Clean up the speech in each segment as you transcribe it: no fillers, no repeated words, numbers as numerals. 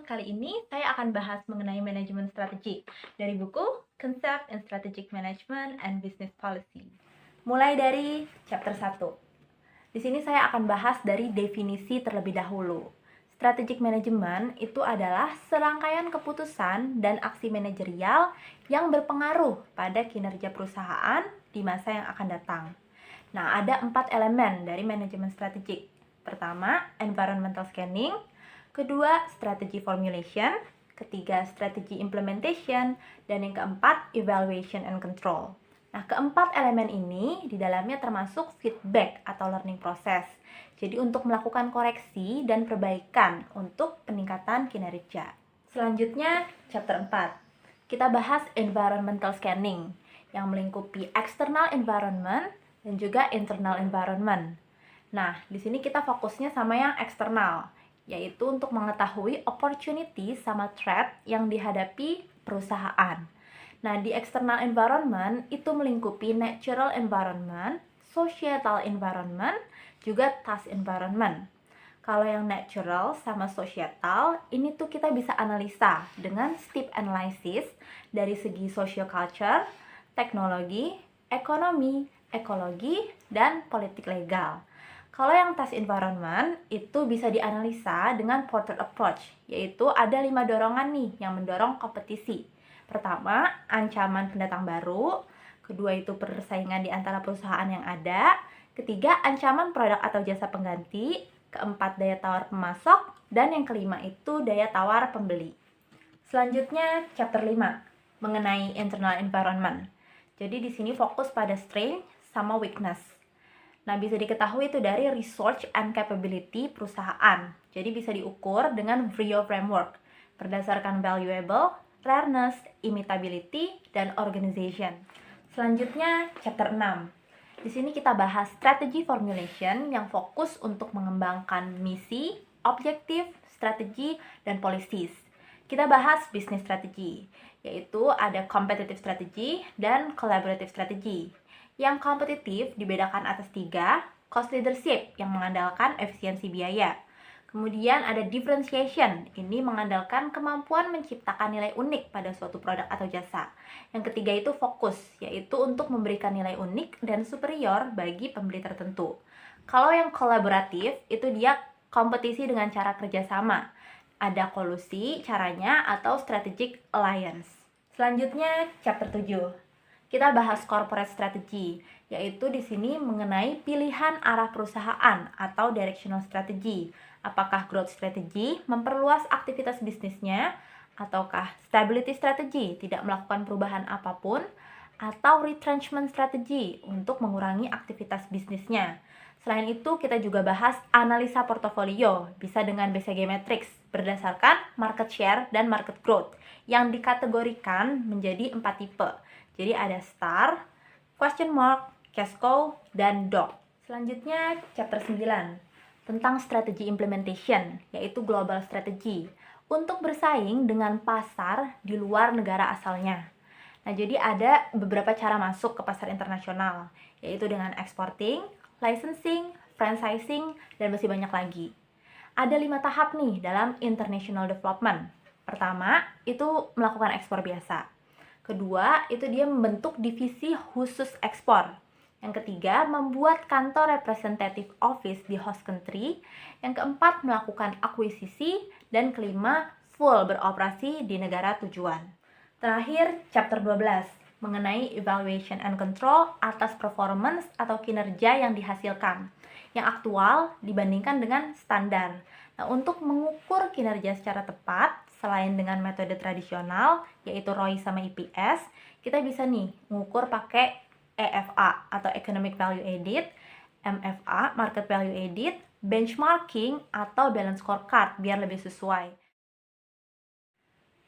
kali ini saya akan bahas mengenai manajemen strategi dari buku Concept in Strategic Management and Business Policy. Mulai dari chapter 1. Di sini saya akan bahas dari definisi terlebih dahulu. Strategic management itu adalah serangkaian keputusan dan aksi manajerial yang berpengaruh pada kinerja perusahaan di masa yang akan datang. Nah, ada 4 elemen dari manajemen strategik. Pertama, environmental scanning. Kedua, strategi formulation. Ketiga, strategi implementation. Dan yang keempat, evaluation and control. Nah, keempat elemen ini di dalamnya termasuk feedback atau learning process. Jadi untuk melakukan koreksi dan perbaikan untuk peningkatan kinerja. Selanjutnya, chapter 4. Kita bahas environmental scanning yang melingkupi external environment dan juga internal environment. Nah, di sini kita fokusnya sama yang eksternal, yaitu untuk mengetahui opportunity sama threat yang dihadapi perusahaan. Nah, di external environment itu melingkupi natural environment, societal environment, juga task environment. Kalau yang natural sama societal, ini tuh kita bisa analisa dengan step analysis dari segi social culture, teknologi, ekonomi, ekologi, dan politik legal. Kalau yang task environment itu bisa dianalisa dengan portrait approach, yaitu ada 5 dorongan nih yang mendorong kompetisi. Pertama, ancaman pendatang baru. Kedua itu persaingan di antara perusahaan yang ada. Ketiga, ancaman produk atau jasa pengganti. Keempat, daya tawar pemasok. Dan yang kelima itu daya tawar pembeli. Selanjutnya, chapter 5 mengenai internal environment. Jadi di sini fokus pada strength sama weakness. Nah, bisa diketahui itu dari research and capability perusahaan. Jadi bisa diukur dengan VRIO framework berdasarkan valuable, rareness, imitability, dan organization. Selanjutnya, chapter 6. Di sini kita bahas strategy formulation yang fokus untuk mengembangkan misi, objektif, strategi, dan policies. Kita bahas business strategy, yaitu ada competitive strategy dan collaborative strategy. Yang kompetitif dibedakan atas 3, cost leadership yang mengandalkan efisiensi biaya. Kemudian ada differentiation, ini mengandalkan kemampuan menciptakan nilai unik pada suatu produk atau jasa. Yang ketiga itu fokus, yaitu untuk memberikan nilai unik dan superior bagi pembeli tertentu. Kalau yang kolaboratif, itu dia kompetisi dengan cara kerjasama. Ada kolusi, caranya, atau strategic alliance. Selanjutnya, chapter 7. Kita bahas corporate strategy, yaitu di sini mengenai pilihan arah perusahaan atau directional strategy. Apakah growth strategy memperluas aktivitas bisnisnya, ataukah stability strategy tidak melakukan perubahan apapun, atau retrenchment strategy untuk mengurangi aktivitas bisnisnya. Selain itu, kita juga bahas analisa portofolio, bisa dengan BCG Matrix, berdasarkan market share dan market growth, yang dikategorikan menjadi 4 tipe. Jadi ada star, question mark, cash cow, dan dog. Selanjutnya, chapter 9 tentang strategi implementation, yaitu global strategy, untuk bersaing dengan pasar di luar negara asalnya. Nah, jadi ada beberapa cara masuk ke pasar internasional, yaitu dengan exporting, licensing, franchising, dan masih banyak lagi. Ada 5 tahap nih dalam international development. Pertama, itu melakukan ekspor biasa. Kedua, itu dia membentuk divisi khusus ekspor. Yang ketiga, membuat kantor representative office di host country. Yang keempat, melakukan akuisisi. Dan kelima, full beroperasi di negara tujuan. Terakhir, chapter 12, mengenai evaluation and control atas performance atau kinerja yang dihasilkan, yang aktual dibandingkan dengan standar. Nah, untuk mengukur kinerja secara tepat, selain dengan metode tradisional, yaitu ROI sama EPS, kita bisa nih mengukur pakai EVA atau Economic Value Added, MFA, Market Value Added, benchmarking, atau balance scorecard biar lebih sesuai.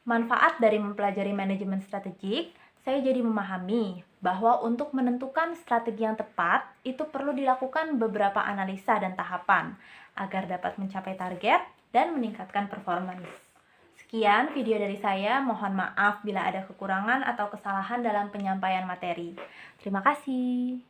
Manfaat dari mempelajari manajemen strategik, saya jadi memahami bahwa untuk menentukan strategi yang tepat, itu perlu dilakukan beberapa analisa dan tahapan agar dapat mencapai target dan meningkatkan performance. Sekian video dari saya, mohon maaf bila ada kekurangan atau kesalahan dalam penyampaian materi. Terima kasih.